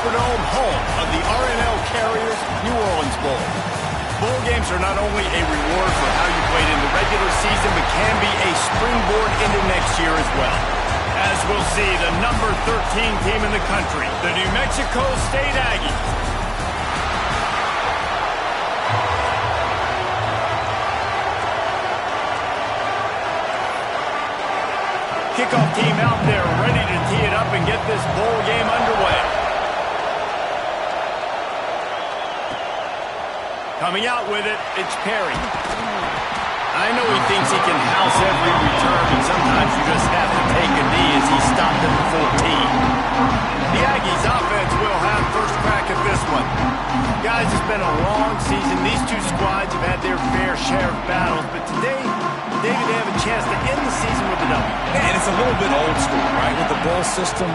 Superdome, home of the RNL Carriers New Orleans Bowl. Bowl games are not only a reward for how you played in the regular season, but can be a springboard into next year as well. As we'll see, the number 13 team in the country, the New Mexico State Aggies. Kickoff team out there ready to tee it up and get this bowl game underway. Coming out with it, it's Perry. I know he thinks he can house every return, and sometimes you just have to take a knee as he stopped at the 14. The Aggies offense will have first crack at this one. Guys, it's been a long season. These two squads have had their fair share of battles, but today, David, they have a chance to end the season with a W. And it's a little bit old school, right? With the bowl system,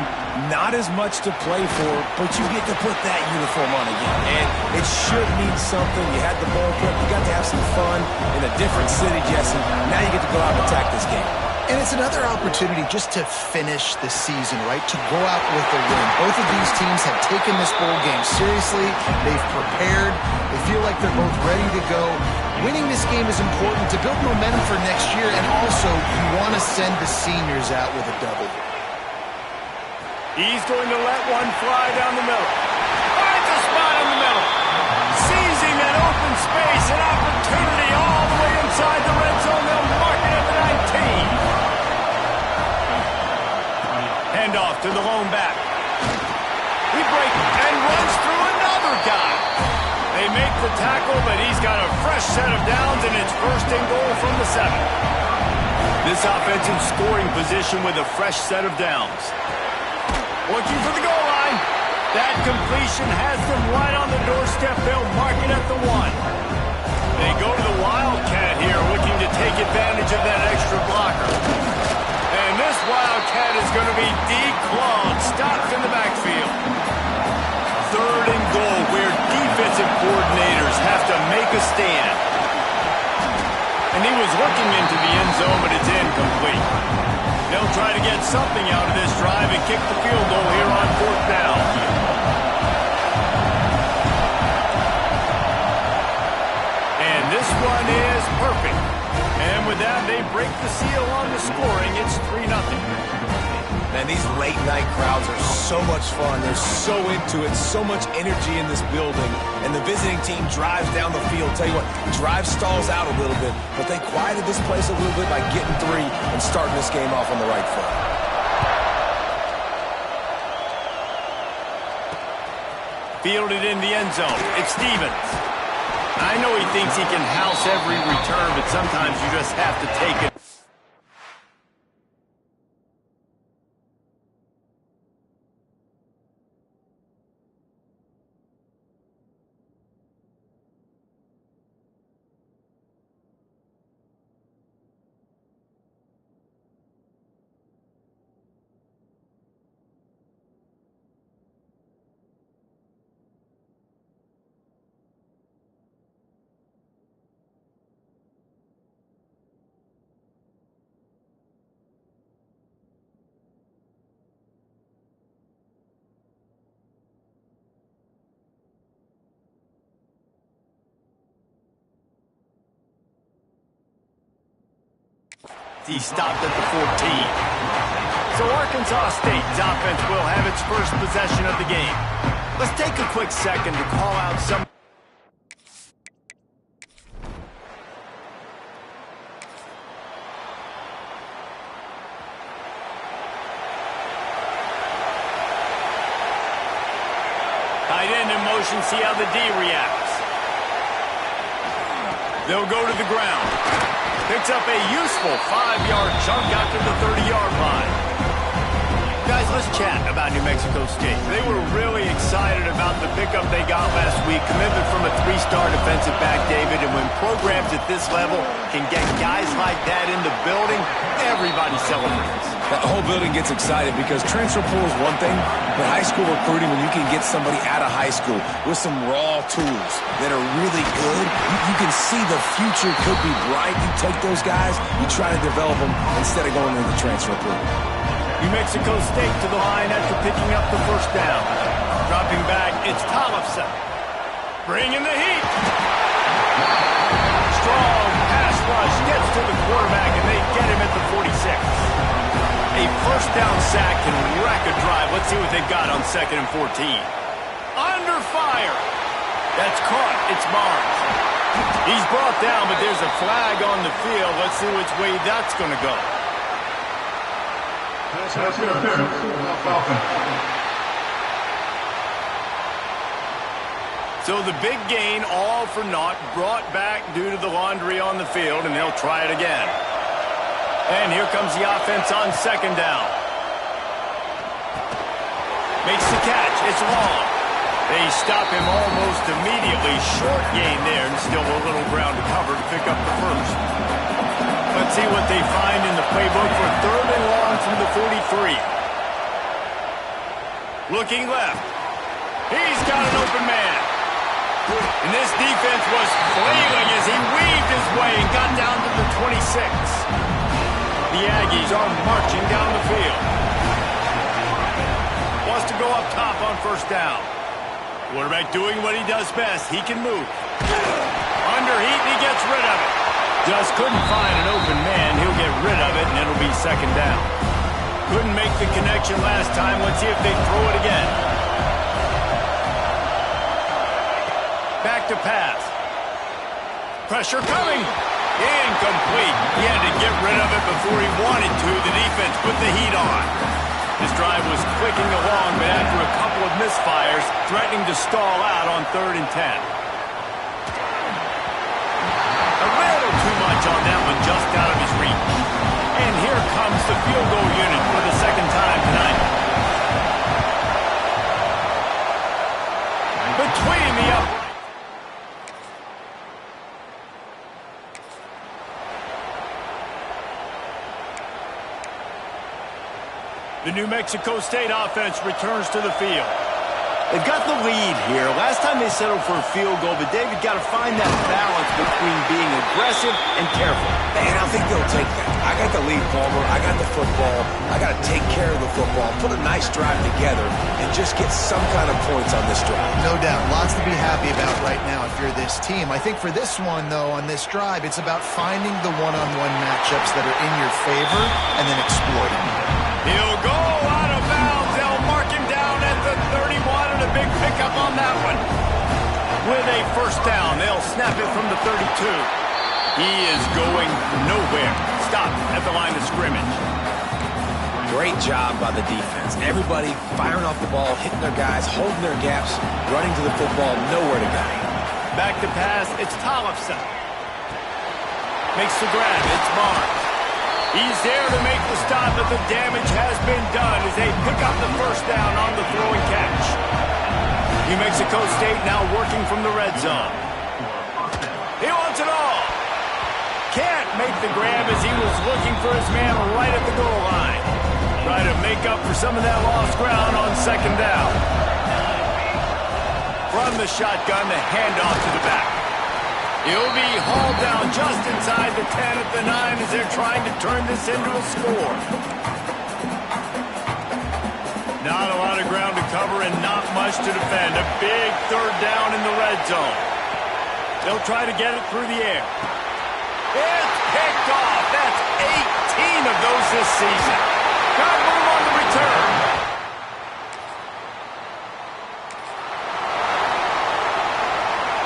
not as much to play for, but you get to put that uniform on again. And it should mean something. You had the bowl prep. You got to have some fun in a different city, Jesse. Now you get to go out and attack this game. And it's another opportunity just to finish the season, right? To go out with a win. Both of these teams have taken this bowl game seriously. They've prepared. They feel like they're both ready to go. Winning this game is important to build momentum for next year, and also you want to send the seniors out with a W. He's going to let one fly down the middle. Finds a spot in the middle. Seizing that open space, an opportunity all the way inside the red zone. They'll mark it at the 19. Handoff to the lone back. He breaks and runs through another guy. They make the tackle, but he's got a fresh set of downs, and it's first and goal from the 7. This offense in scoring position with a fresh set of downs. Looking for the goal line. That completion has them right on the doorstep. They'll mark it at the 1. They go to the Wildcat here, looking to take advantage of that extra blocker. And this Wildcat is going to be declawed, stopped in the backfield. Third and goal, where defensive coordinators have to make a stand. And he was looking into the end zone, but it's incomplete. They'll try to get something out of this drive and kick the field goal here on 4th down. And this one is perfect. And with that, they break the seal on the scoring. It's 3-0. Man, these late-night crowds are so much fun. They're so into it, so much energy in this building. And the visiting team drives down the field. Tell you what, drive stalls out a little bit, but they quieted this place a little bit by getting 3 and starting this game off on the right foot. Fielded in the end zone. It's Stevens. I know he thinks he can house every return, but sometimes you just have to take it. He stopped at the 14. So Arkansas State's offense will have its first possession of the game. Let's take a quick second to call out some. Tight end in motion, see how the D reacts. They'll go to the ground. Picks up a useful 5-yard chunk out to the 30-yard line. Guys, let's chat about New Mexico State. They were really excited about the pickup they got last week. Commitment from a 3-star defensive back, David. And when programs at this level can get guys like that in the building, everybody celebrates. The whole building gets excited because transfer pool is one thing, but high school recruiting, when you can get somebody out of high school with some raw tools that are really good, you can see the future could be bright. You take those guys, you try to develop them instead of going into the transfer pool. New Mexico State to the line after picking up the first down. Dropping back, it's Tollefson. Bringing the heat. Strong pass rush gets to the quarterback, and they get him at the 46. A first down sack can wreck a drive. Let's see what they've got on 2nd and 14. Under fire. That's caught. It's Barnes. He's brought down, but there's a flag on the field. Let's see which way that's going to go. So the big gain, all for naught, brought back due to the laundry on the field, and they'll try it again. And here comes the offense on 2nd down. Makes the catch. It's long. They stop him almost immediately. Short gain there, and still a little ground to cover to pick up the first. Let's see what they find in the playbook for 3rd and long from the 43. Looking left. He's got an open man. And this defense was flailing as he weaved his way and got down to the 26. The Aggies are marching down the field. Wants to go up top on 1st down. Quarterback doing what he does best. He can move. Under heat, and he gets rid of it. Just couldn't find an open man. He'll get rid of it, and it'll be 2nd down. Couldn't make the connection last time. Let's see if they throw it again. Back to pass. Pressure coming. Incomplete. He had to get rid of it before he wanted to. The defense put the heat on. This drive was clicking along, but after a couple of misfires, threatening to stall out on 3rd and 10. A little too much on that one, just out of his reach. And here comes the field goal unit for the 2nd time tonight. Between the uprights. The New Mexico State offense returns to the field. They've got the lead here. Last time they settled for a field goal, but David got to find that balance between being aggressive and careful. And I think they'll take that. I got the lead, Palmer. I got the football. I got to take care of the football, put a nice drive together, and just get some kind of points on this drive. No doubt. Lots to be happy about right now if you're this team. I think for this one, though, on this drive, it's about finding the one-on-one matchups that are in your favor and then exploiting them. He'll go out of bounds. They'll mark him down at the 31, and a big pickup on that one. With a 1st down, they'll snap it from the 32. He is going nowhere. Stop at the line of scrimmage. Great job by the defense. Everybody firing off the ball, hitting their guys, holding their gaps, running to the football, nowhere to go. Back to pass, it's Tollefson. Makes the grab, it's Barnes. He's there to make the stop, but the damage has been done as they pick up the 1st down on the throw and catch. New Mexico State now working from the red zone. He wants it all. Can't make the grab as he was looking for his man right at the goal line. Try to make up for some of that lost ground on 2nd down. From the shotgun, the handoff to the back. He'll be hauled down just inside the 10 at the 9 as they're trying to turn this into a score. Not a lot of ground to cover and not much to defend. A big 3rd down in the red zone. They'll try to get it through the air. It's picked off. That's 18 of those this season. Got room on the return.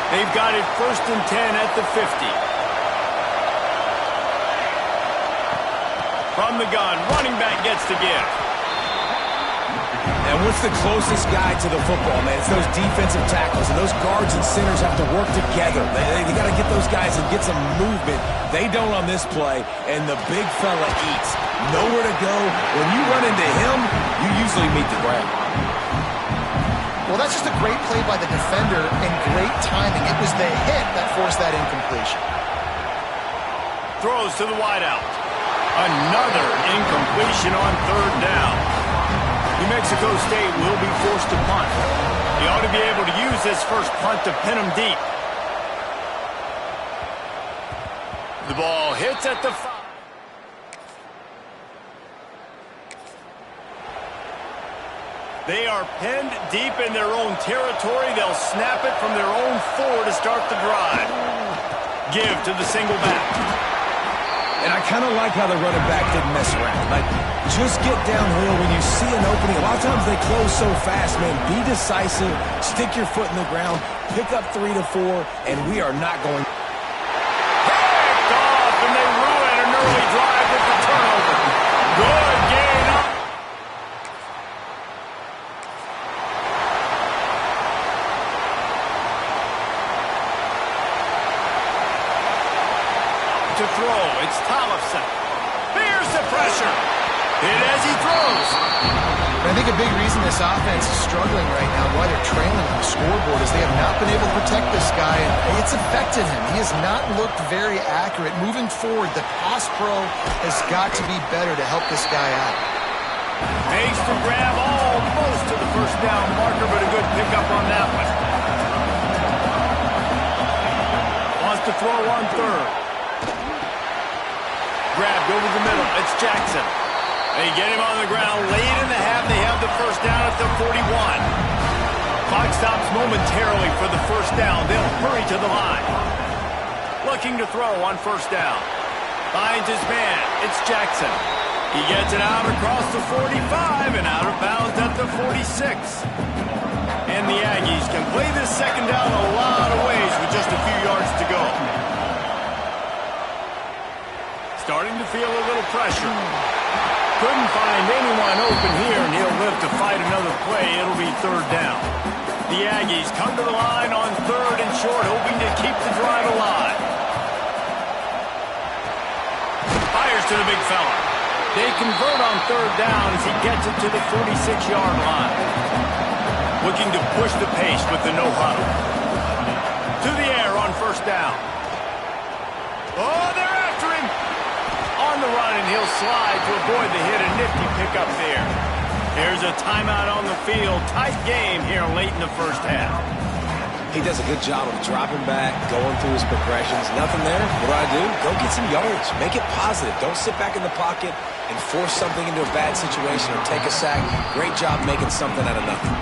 They've got it 1st and 10 at the 50. From the gun, running back gets the gift. And what's the closest guy to the football, man? It's those defensive tackles, and those guards and centers have to work together. They got to get those guys and get some movement. They don't on this play, and the big fella eats. Nowhere to go. When you run into him, you usually meet the ground. Well, that's just a great play by the defender and great timing. It was the hit that forced that incompletion. Throws to the wideout. Another incompletion on 3rd down. New Mexico State will be forced to punt. They ought to be able to use this first punt to pin them deep. The ball hits at the 5. They are pinned deep in their own territory. They'll snap it from their own 4 to start the drive. Give to the single back. And I kind of like how the running back didn't mess around. Like, just get downhill when you see an opening. A lot of times they close so fast, man. Be decisive, stick your foot in the ground, pick up 3 to 4, and we are not going. Picked off, and they ruin an early drive with the turnover. Good gain up. To throw, it's Tollefson. Here's the pressure. Hit as he throws. I think a big reason this offense is struggling right now, why they're trailing on the scoreboard, is they have not been able to protect this guy, and it's affected him. He has not looked very accurate. Moving forward, the pass pro has got to be better to help this guy out. Makes the grab almost to the first down marker, but a good pickup on that one. Wants to throw on 3rd. Grabbed over the middle. It's Jackson. They get him on the ground. Late in the half, they have the first down at the 41. Clock stops momentarily for the first down. They'll hurry to the line. Looking to throw on first down. Finds his man. It's Jackson. He gets it out across the 45 and out of bounds at the 46. And the Aggies can play this second down a lot of ways with just a few yards to go. Starting to feel a little pressure. Couldn't find anyone open here, and he'll live to fight another play. It'll be 3rd down. The Aggies come to the line on 3rd and short, hoping to keep the drive alive. Fires to the big fella. They convert on 3rd down as he gets it to the 46-yard line. Looking to push the pace with the no huddle. To the air on first down. Oh, they're after him. On the run, and he'll slide to avoid the hit. A nifty pickup there. There's a timeout on the field. Tight game here late in the first half. He does a good job of dropping back, going through his progressions. Nothing there. What do? Go get some yards. Make it positive. Don't sit back in the pocket and force something into a bad situation or take a sack. Great job making something out of nothing.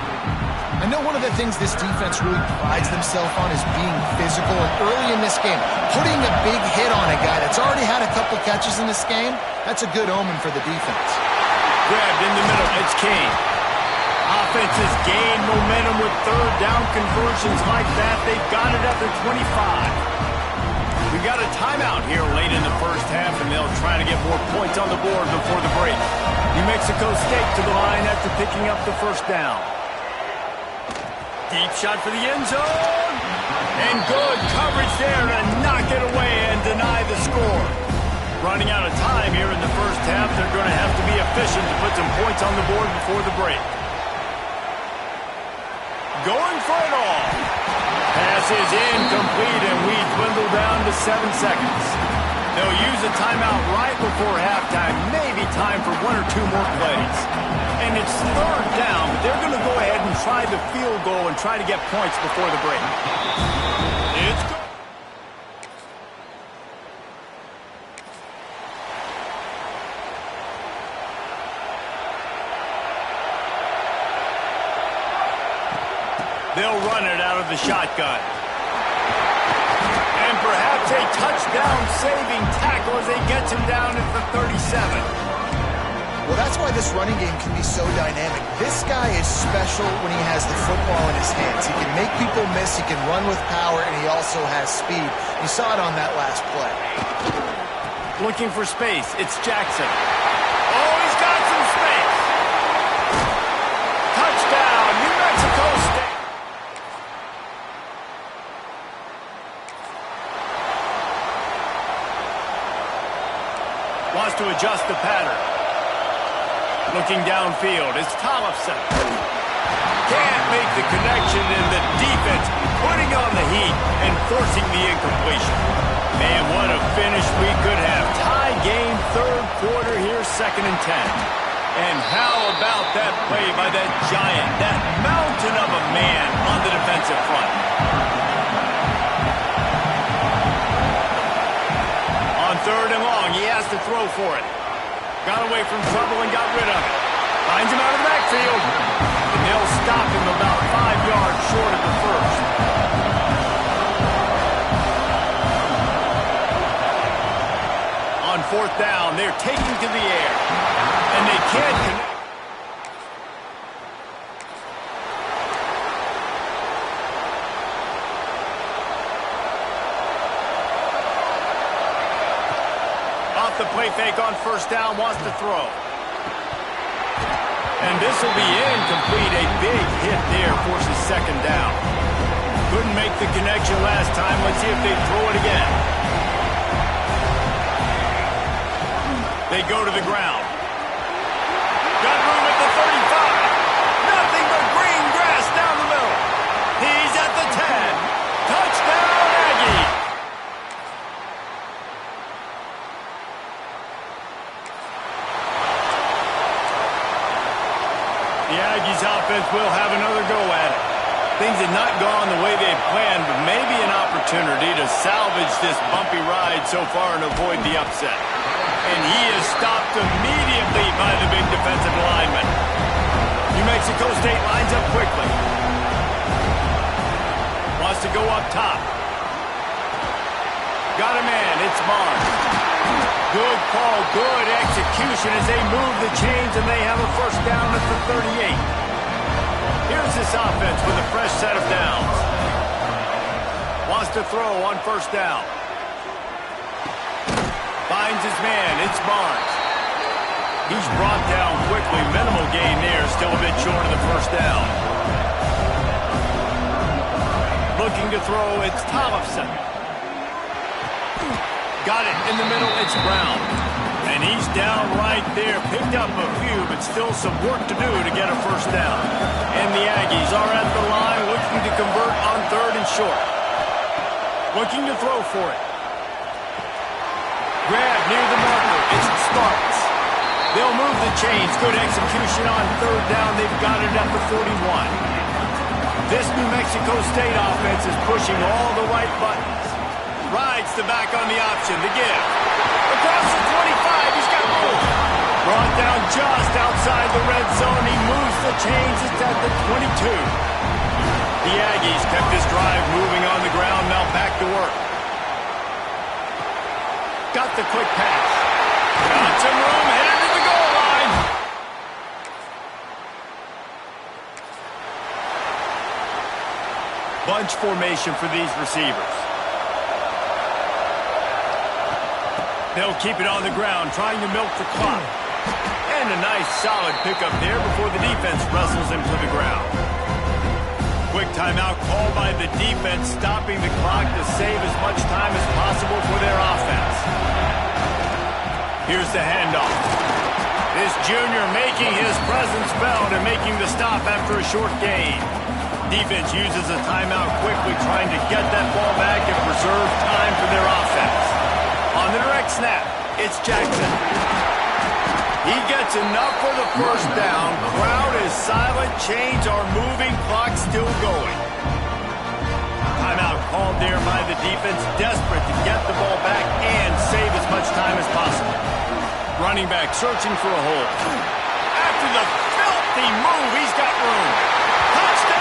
I know one of the things this defense really prides themselves on is being physical. And early in this game, putting a big hit on a guy that's already had a couple catches in this game, that's a good omen for the defense. Grabbed in the middle, it's Kane. Offenses gain momentum with 3rd down conversions like that. They've got it at the 25. We got a timeout here late in the first half, and they'll try to get more points on the board before the break. New Mexico State to the line after picking up the first down. Deep shot for the end zone. And good coverage there to knock it away and deny the score. Running out of time here in the first half. They're going to have to be efficient to put some points on the board before the break. Going for it all. Pass is incomplete, and we dwindle down to 7 seconds. They'll use a timeout right before halftime. Maybe time for 1 or 2 more plays. And it's 3rd down, but they're going to go ahead and try the field goal and try to get points before the break. It's good. They'll run it out of the shotgun. And perhaps a touchdown-saving tackle as they get him down at the 37. Well, that's why this running game can be so dynamic. This guy is special when he has the football in his hands. He can make people miss, he can run with power, and he also has speed. You saw it on that last play. Looking for space, it's Jackson. Oh, he's got some space. Touchdown, New Mexico State. Wants to adjust the pattern. Looking downfield, it's Tollefson. Can't make the connection, and the defense putting on the heat and forcing the incompletion. Man, what a finish we could have. Tie game, 3rd quarter here, 2nd and 10. And how about that play by that giant, that mountain of a man on the defensive front. On 3rd and long, he has to throw for it. Got away from trouble and got rid of it. Finds him out of the backfield. And they'll stop him about 5 yards short of the first. On fourth down, they're taking to the air. And they can't connect. Off the play fake on first down, wants to throw. And this will be incomplete. A big hit there forces second down. Couldn't make the connection last time. Let's see if they throw it again. They go to the ground. Got room at the 35. Nothing but green grass down the middle. He's at the 10. Touchdown, Aggie. The Aggies offense will have another go at it. Things had not gone the way they had planned, but maybe an opportunity to salvage this bumpy ride so far and avoid the upset. And he is stopped immediately by the big defensive lineman. New Mexico State lines up quickly. Wants to go up top. Got a man, it's Barnes. Good call, good execution as they move the chains and they have a first down at the 38. Here's this offense with a fresh set of downs. Wants to throw on first down. Finds his man, it's Barnes. He's brought down quickly, minimal gain there, still a bit short of the first down. Looking to throw, it's Tollefson. Got it in the middle, it's Brown. And he's down right there, picked up a few, but still some work to do to get a first down. And the Aggies are at the line looking to convert on third and short. Looking to throw for it. Grab near the marker, it's the Spartans. They'll move the chains, good execution on third down, they've got it at the 41. This New Mexico State offense is pushing all the right buttons. Rides the back on the option, the give. Across the 25, he's got room. Brought down just outside the red zone, he moves the chains, it's at the 22. The Aggies kept this drive moving on the ground, now back to work. Got the quick pass. Got some room, headed to the goal line. Bunch formation for these receivers. They'll keep it on the ground, trying to milk the clock. And a nice solid pickup there before the defense wrestles him to the ground. Quick timeout called by the defense, stopping the clock to save as much time as possible for their offense. Here's the handoff. This junior making his presence felt and making the stop after a short gain. Defense uses a timeout quickly, trying to get that ball back and preserve time for their offense. On the direct snap, it's Jackson. He gets enough for the first down. Crowd is silent. Chains are moving. Clock still going. Timeout called there by the defense. Desperate to get the ball back and save as much time as possible. Running back searching for a hole. After the filthy move, he's got room. Touchdown!